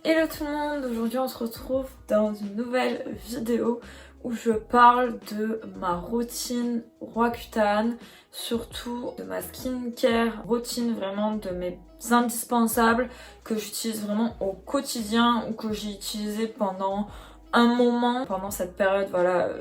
Hello tout le monde, aujourd'hui on se retrouve dans une nouvelle vidéo où je parle de ma routine Roaccutane, surtout de ma skincare routine, vraiment de mes indispensables que j'utilise vraiment au quotidien ou que j'ai utilisé pendant un moment pendant cette période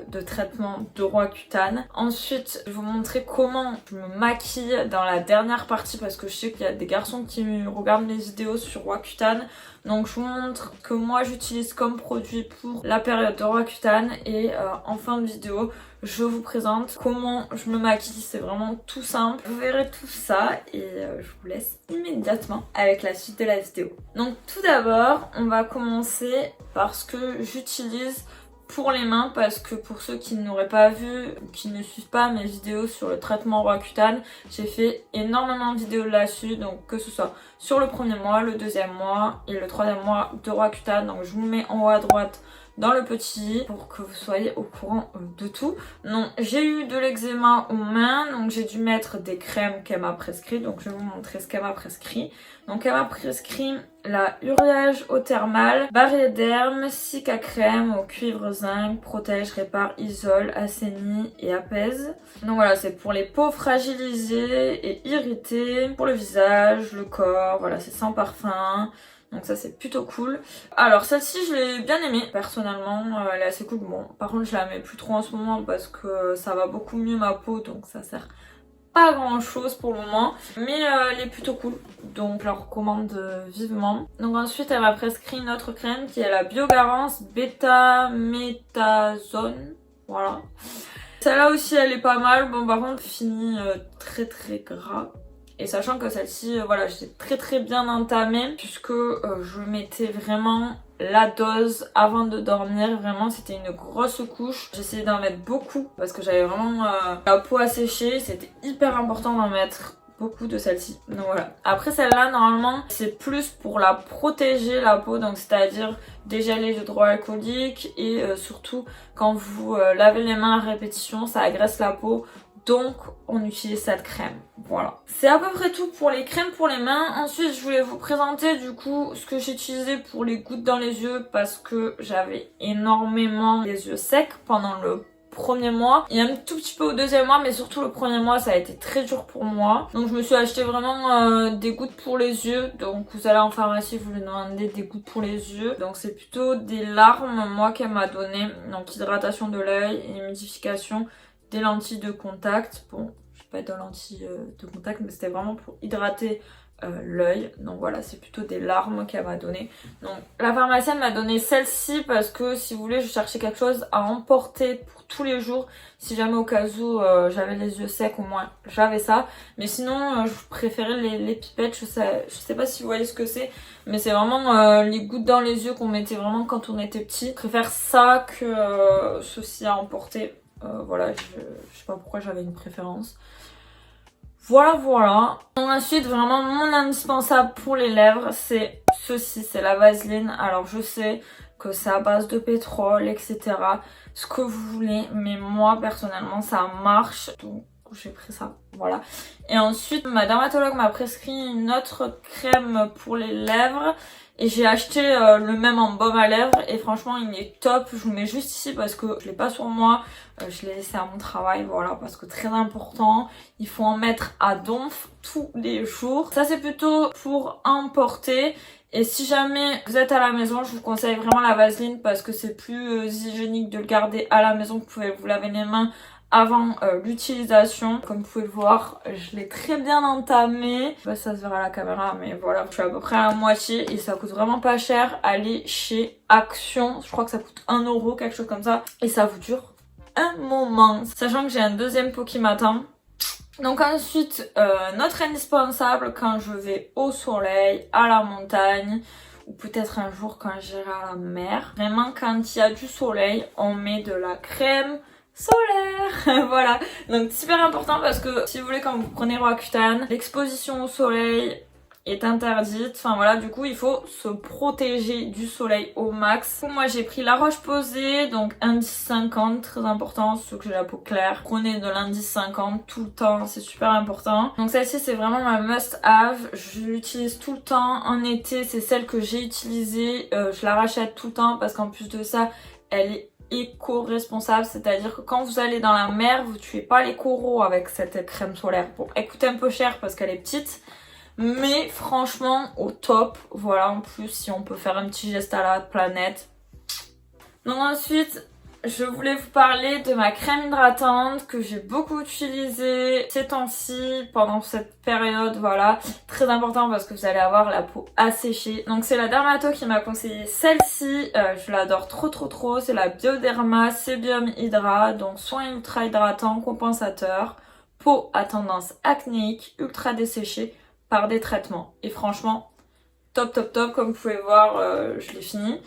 de traitement de Roaccutane. Ensuite, je vais vous montrer comment je me maquille dans la dernière partie parce que je sais qu'il y a des garçons qui regardent mes vidéos sur Roaccutane. Donc je vous montre ce que moi j'utilise comme produit pour la période de Roaccutane et en fin de vidéo, je vous présente comment je me maquille. C'est vraiment tout simple. Vous verrez tout ça et je vous laisse immédiatement avec la suite de la vidéo. Donc tout d'abord, on va commencer par ce que j'utilise pour les mains parce que pour ceux qui n'auraient pas vu ou qui ne suivent pas mes vidéos sur le traitement Roaccutane, j'ai fait énormément de vidéos là-dessus, donc que ce soit sur le premier mois, le deuxième mois et le troisième mois de Roaccutane. Donc je vous mets en haut à droite dans le petit pour que vous soyez au courant de tout. Donc j'ai eu de l'eczéma aux mains, donc j'ai dû mettre des crèmes qu'elle m'a prescrit, donc je vais vous montrer ce qu'elle m'a prescrit. Donc elle m'a prescrit la Uriage eau thermale, Bariéderm, Cica crème au cuivre zinc, protège, répare, isole, assainit et apaise. Donc voilà, c'est pour les peaux fragilisées et irritées, pour le visage, le corps, voilà, c'est sans parfum. Donc ça c'est plutôt cool. Alors celle-ci je l'ai bien aimée personnellement, elle est assez cool. Bon par contre je la mets plus trop en ce moment parce que ça va beaucoup mieux ma peau, donc ça sert pas grand chose pour le moment. Mais elle est plutôt cool, donc je la recommande vivement. Donc ensuite elle m'a prescrit une autre crème qui est la Biogarance Beta-Méthazone. Voilà. Celle-là aussi elle est pas mal, bon par contre fini très gras. Et sachant que celle-ci, voilà, j'étais très bien entamée puisque je mettais vraiment la dose avant de dormir. Vraiment, c'était une grosse couche. J'essayais d'en mettre beaucoup parce que j'avais vraiment la peau asséchée. C'était hyper important d'en mettre beaucoup de celle-ci. Donc voilà. Après celle-là, normalement, c'est plus pour la protéger la peau. Donc c'est-à-dire dégeler les hydroalcooliques et surtout quand vous lavez les mains à répétition, ça agresse la peau. Donc on utilise cette crème, voilà. C'est à peu près tout pour les crèmes pour les mains. Ensuite je voulais vous présenter du coup ce que j'ai utilisé pour les gouttes dans les yeux parce que j'avais énormément les yeux secs pendant le premier mois et un tout petit peu au deuxième mois, mais surtout le premier mois ça a été très dur pour moi. Donc je me suis acheté vraiment des gouttes pour les yeux. Donc vous allez en pharmacie, vous lui demandez des gouttes pour les yeux. Donc c'est plutôt des larmes moi qu'elle m'a donné. Donc hydratation de l'œil et humidification, des lentilles de contact. Bon, je n'ai pas de lentilles de contact, mais c'était vraiment pour hydrater l'œil. Donc voilà, c'est plutôt des larmes qu'elle m'a donné. Donc la pharmacienne m'a donné celle-ci parce que si vous voulez, je cherchais quelque chose à emporter pour tous les jours. Si jamais au cas où j'avais les yeux secs, au moins j'avais ça. Mais sinon, je préférais les pipettes. Je sais pas si vous voyez ce que c'est, mais c'est vraiment les gouttes dans les yeux qu'on mettait vraiment quand on était petit. Je préfère ça que ceci à emporter. Voilà, je sais pas pourquoi j'avais une préférence. Voilà. Donc ensuite, vraiment mon indispensable pour les lèvres, c'est ceci, c'est la Vaseline. Alors je sais que c'est à base de pétrole, etc. Ce que vous voulez, mais moi personnellement ça marche. Donc j'ai pris ça, voilà. Et ensuite, ma dermatologue m'a prescrit une autre crème pour les lèvres. Et j'ai acheté le même en baume à lèvres et franchement il est top. Je vous mets juste ici parce que je l'ai pas sur moi. Je l'ai laissé à mon travail, voilà, parce que très important. Il faut en mettre à donf tous les jours. Ça c'est plutôt pour emporter. Et si jamais vous êtes à la maison, je vous conseille vraiment la Vaseline parce que c'est plus hygiénique de le garder à la maison. Vous pouvez vous laver les mains avant l'utilisation. Comme vous pouvez le voir, je l'ai très bien entamé. Je sais pas si ça se verra à la caméra, mais voilà, je suis à peu près à la moitié et ça coûte vraiment pas cher. Allez chez Action, je crois que ça coûte 1 euro, quelque chose comme ça, et ça vous dure un moment. Sachant que j'ai un deuxième pot qui m'attend. Donc ensuite, notre indispensable quand je vais au soleil, à la montagne, ou peut-être un jour quand j'irai à la mer. Vraiment, quand il y a du soleil, on met de la crème solaire. Voilà, donc super important parce que si vous voulez, quand vous prenez Roaccutane, l'exposition au soleil est interdite. Enfin voilà, du coup il faut se protéger du soleil au max. Moi j'ai pris La Roche-Posay, donc indice 50, très important, ceux que j'ai la peau claire. Prenez de l'indice 50 tout le temps, c'est super important. Donc celle-ci c'est vraiment ma must have, je l'utilise tout le temps. En été c'est celle que j'ai utilisée, je la rachète tout le temps parce qu'en plus de ça elle est éco-responsable, c'est-à-dire que quand vous allez dans la mer, vous tuez pas les coraux avec cette crème solaire. Bon, elle coûte un peu cher parce qu'elle est petite, mais franchement au top. Voilà, en plus si on peut faire un petit geste à la planète. Donc ensuite, je voulais vous parler de ma crème hydratante que j'ai beaucoup utilisée ces temps-ci pendant cette période, voilà. Très important parce que vous allez avoir la peau asséchée. Donc c'est la dermato qui m'a conseillé celle-ci, je l'adore trop. C'est la Bioderma Sebium Hydra, donc soin ultra hydratant, compensateur, peau à tendance acnéique, ultra desséchée par des traitements. Et franchement, top, comme vous pouvez voir, je l'ai fini.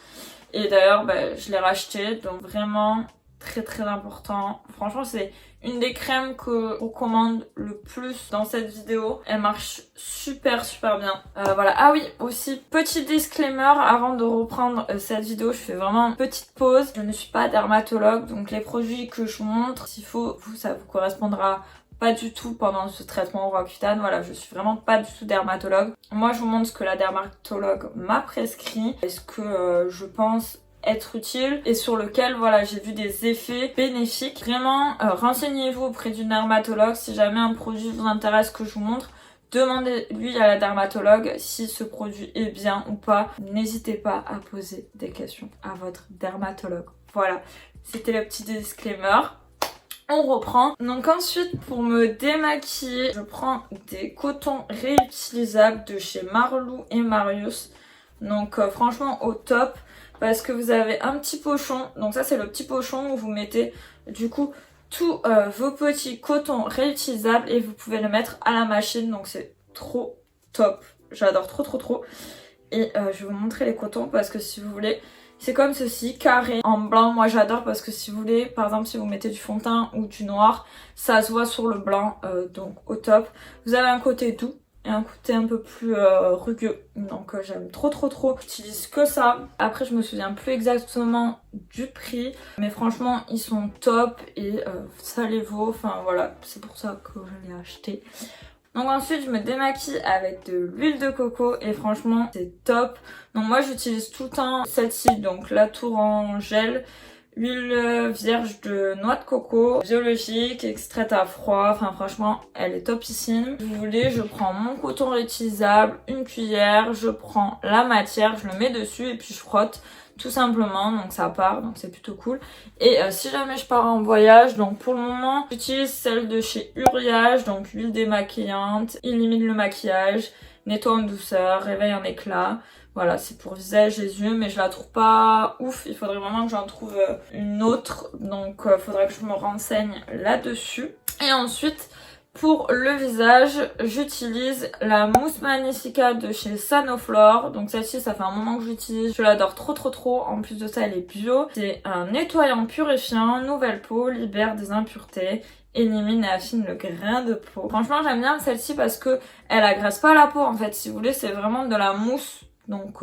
Et d'ailleurs, je l'ai racheté, donc vraiment très important. Franchement, c'est une des crèmes que je recommande le plus dans cette vidéo. Elle marche super bien. Voilà. Ah oui, aussi, petit disclaimer, avant de reprendre cette vidéo, je fais vraiment une petite pause. Je ne suis pas dermatologue, donc les produits que je vous montre, s'il faut, ça vous correspondra pas du tout pendant ce traitement Roaccutane. Voilà, je suis vraiment pas du tout dermatologue. Moi, je vous montre ce que la dermatologue m'a prescrit, et ce que je pense être utile et sur lequel voilà j'ai vu des effets bénéfiques. Vraiment, renseignez-vous auprès d'une dermatologue si jamais un produit vous intéresse que je vous montre. Demandez-lui à la dermatologue si ce produit est bien ou pas. N'hésitez pas à poser des questions à votre dermatologue. Voilà, c'était le petit disclaimer. On reprend. Donc ensuite, pour me démaquiller, je prends des cotons réutilisables de chez Marlou et Marius. Donc franchement au top parce que vous avez un petit pochon. Donc ça c'est le petit pochon où vous mettez du coup tous vos petits cotons réutilisables et vous pouvez le mettre à la machine. Donc c'est trop top. J'adore trop. Et je vais vous montrer les cotons parce que si vous voulez... C'est comme ceci, carré, en blanc. Moi j'adore parce que si vous voulez, par exemple si vous mettez du fond de teint ou du noir, ça se voit sur le blanc, donc au top. Vous avez un côté doux et un côté un peu plus rugueux. Donc j'aime trop. J'utilise que ça. Après je me souviens plus exactement du prix, mais franchement ils sont top et ça les vaut. Enfin voilà, c'est pour ça que je l'ai acheté. Donc ensuite je me démaquille avec de l'huile de coco et franchement c'est top. Donc moi j'utilise tout le temps celle-ci, donc la Tour en gel, huile vierge de noix de coco, biologique, extraite à froid, enfin franchement elle est topissime. Si vous voulez, je prends mon coton réutilisable, une cuillère, je prends la matière, je le mets dessus et puis je frotte. Tout simplement, donc ça part, donc c'est plutôt cool. Et si jamais je pars en voyage, donc pour le moment, j'utilise celle de chez Uriage, donc huile démaquillante, élimine le maquillage, nettoie en douceur, réveille en éclat. Voilà, c'est pour visage et yeux, mais je la trouve pas ouf. Il faudrait vraiment que j'en trouve une autre, donc faudrait que je me renseigne là-dessus. Et ensuite... Pour le visage, j'utilise la mousse Magnifica de chez Sanoflore. Donc celle-ci, ça fait un moment que j'utilise. Je l'adore trop. En plus de ça, elle est bio. C'est un nettoyant purifiant, nouvelle peau, libère des impuretés, élimine et affine le grain de peau. Franchement, j'aime bien celle-ci parce que elle agresse pas la peau en fait. Si vous voulez, c'est vraiment de la mousse. Donc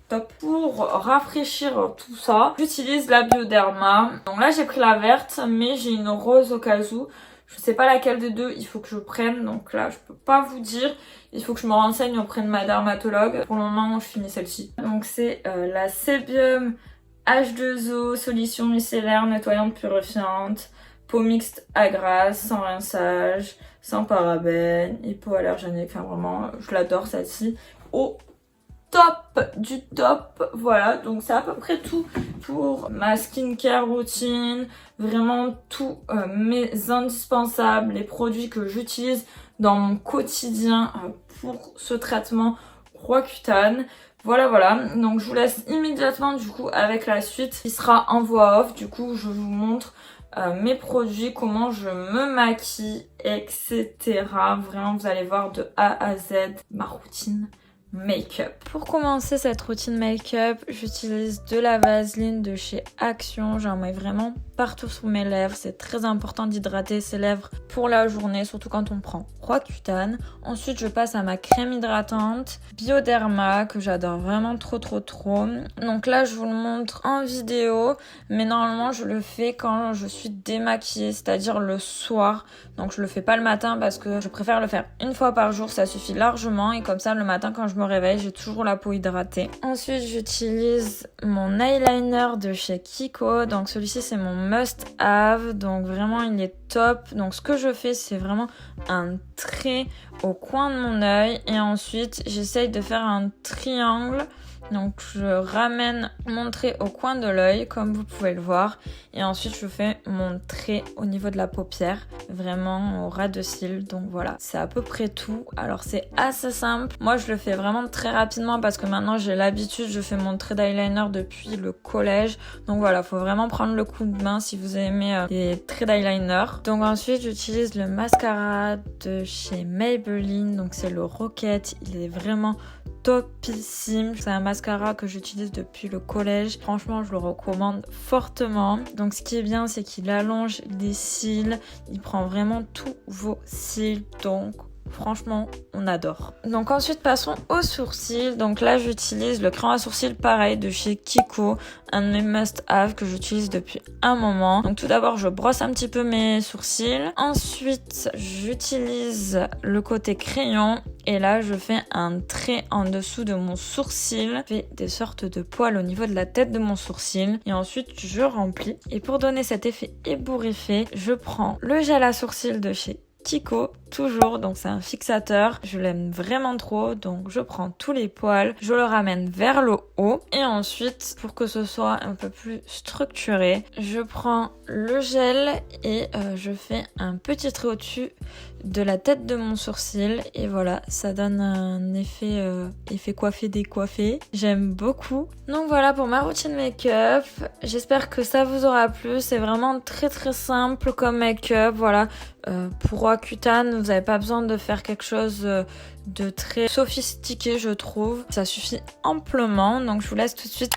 top. Pour rafraîchir tout ça, j'utilise la Bioderma. Donc là, j'ai pris la verte, mais j'ai une rose au cas où. Je sais pas laquelle des deux il faut que je prenne, donc là je peux pas vous dire. Il faut que je me renseigne auprès de ma dermatologue. Pour le moment je finis celle-ci. Donc c'est la Sebium H2O solution micellaire nettoyante purifiante, peau mixte à grasse, sans rinçage, sans parabènes, hypoallergénique. Enfin vraiment je l'adore celle-ci. Au top du top. Voilà, donc c'est à peu près tout pour ma skincare routine. Vraiment tous mes indispensables, les produits que j'utilise dans mon quotidien pour ce traitement Roaccutane. Voilà, donc je vous laisse immédiatement du coup avec la suite qui sera en voix off. Du coup je vous montre mes produits, comment je me maquille, etc. Vraiment vous allez voir de A à Z ma routine make-up. Pour commencer cette routine make-up, j'utilise de la vaseline de chez Action. J'en mets vraiment partout sur mes lèvres. C'est très important d'hydrater ses lèvres pour la journée, surtout quand on prend Roaccutane. Ensuite, je passe à ma crème hydratante Bioderma que j'adore vraiment trop. Donc là, je vous le montre en vidéo, mais normalement, je le fais quand je suis démaquillée, c'est-à-dire le soir. Donc je le fais pas le matin parce que je préfère le faire une fois par jour, ça suffit largement. Et comme ça, le matin, quand je me réveille, j'ai toujours la peau hydratée. Ensuite, j'utilise mon eyeliner de chez Kiko. Donc celui-ci, c'est mon must-have. Donc vraiment, il est top. Donc ce que je fais, c'est vraiment un trait au coin de mon œil. Et ensuite, j'essaye de faire un triangle. Donc je ramène mon trait au coin de l'œil comme vous pouvez le voir et ensuite je fais mon trait au niveau de la paupière, vraiment au ras de cils. Donc voilà, c'est à peu près tout. Alors c'est assez simple, moi je le fais vraiment très rapidement parce que maintenant j'ai l'habitude, je fais mon trait d'eyeliner depuis le collège. Donc voilà, faut vraiment prendre le coup de main si vous aimez les traits d'eyeliner. Donc ensuite j'utilise le mascara de chez Maybelline, donc c'est le Rocket, il est vraiment topissime. C'est un mascara que j'utilise depuis le collège. Franchement, je le recommande fortement. Donc ce qui est bien, c'est qu'il allonge les cils. Il prend vraiment tous vos cils. Donc franchement, on adore. Donc ensuite, passons aux sourcils. Donc là, j'utilise le crayon à sourcils pareil de chez Kiko. Un de mes must-have que j'utilise depuis un moment. Donc tout d'abord, je brosse un petit peu mes sourcils. Ensuite, j'utilise le côté crayon. Et là, je fais un trait en dessous de mon sourcil. Je fais des sortes de poils au niveau de la tête de mon sourcil. Et ensuite, je remplis. Et pour donner cet effet ébouriffé, je prends le gel à sourcils de chez Kiko, toujours, donc c'est un fixateur, je l'aime vraiment trop, donc je prends tous les poils, je le ramène vers le haut et ensuite, pour que ce soit un peu plus structuré, je prends le gel et je fais un petit trait au-dessus de la tête de mon sourcil et voilà, ça donne un effet coiffé décoiffé. J'aime beaucoup. Donc voilà pour ma routine make-up. J'espère que ça vous aura plu. C'est vraiment très simple comme make-up. Voilà, pour Roaccutane, vous n'avez pas besoin de faire quelque chose de très sophistiqué, je trouve. Ça suffit amplement. Donc je vous laisse tout de suite.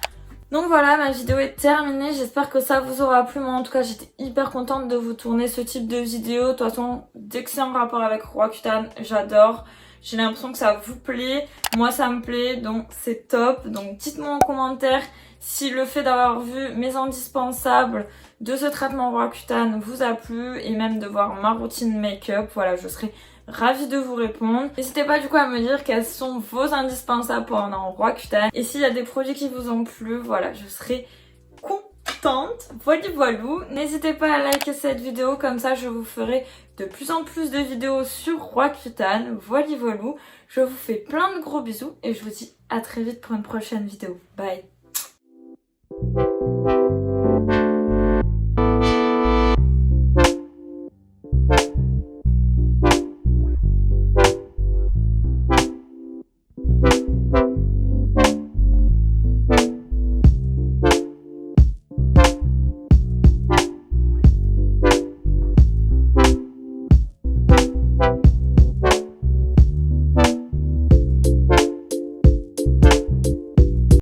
Donc voilà, ma vidéo est terminée, j'espère que ça vous aura plu. Moi en tout cas j'étais hyper contente de vous tourner ce type de vidéo. De toute façon, dès que c'est en rapport avec Roaccutane, j'adore. J'ai l'impression que ça vous plaît, moi ça me plaît, donc c'est top. Donc dites-moi en commentaire si le fait d'avoir vu mes indispensables de ce traitement Roaccutane vous a plu et même de voir ma routine make-up. Voilà, je serai ravie de vous répondre. N'hésitez pas du coup à me dire quels sont vos indispensables pour un Roaccutane. Et s'il y a des produits qui vous ont plu, voilà, je serai contente. Voilou. N'hésitez pas à liker cette vidéo, comme ça je vous ferai de plus en plus de vidéos sur Roaccutane. Voilou. Je vous fais plein de gros bisous et je vous dis à très vite pour une prochaine vidéo. Bye.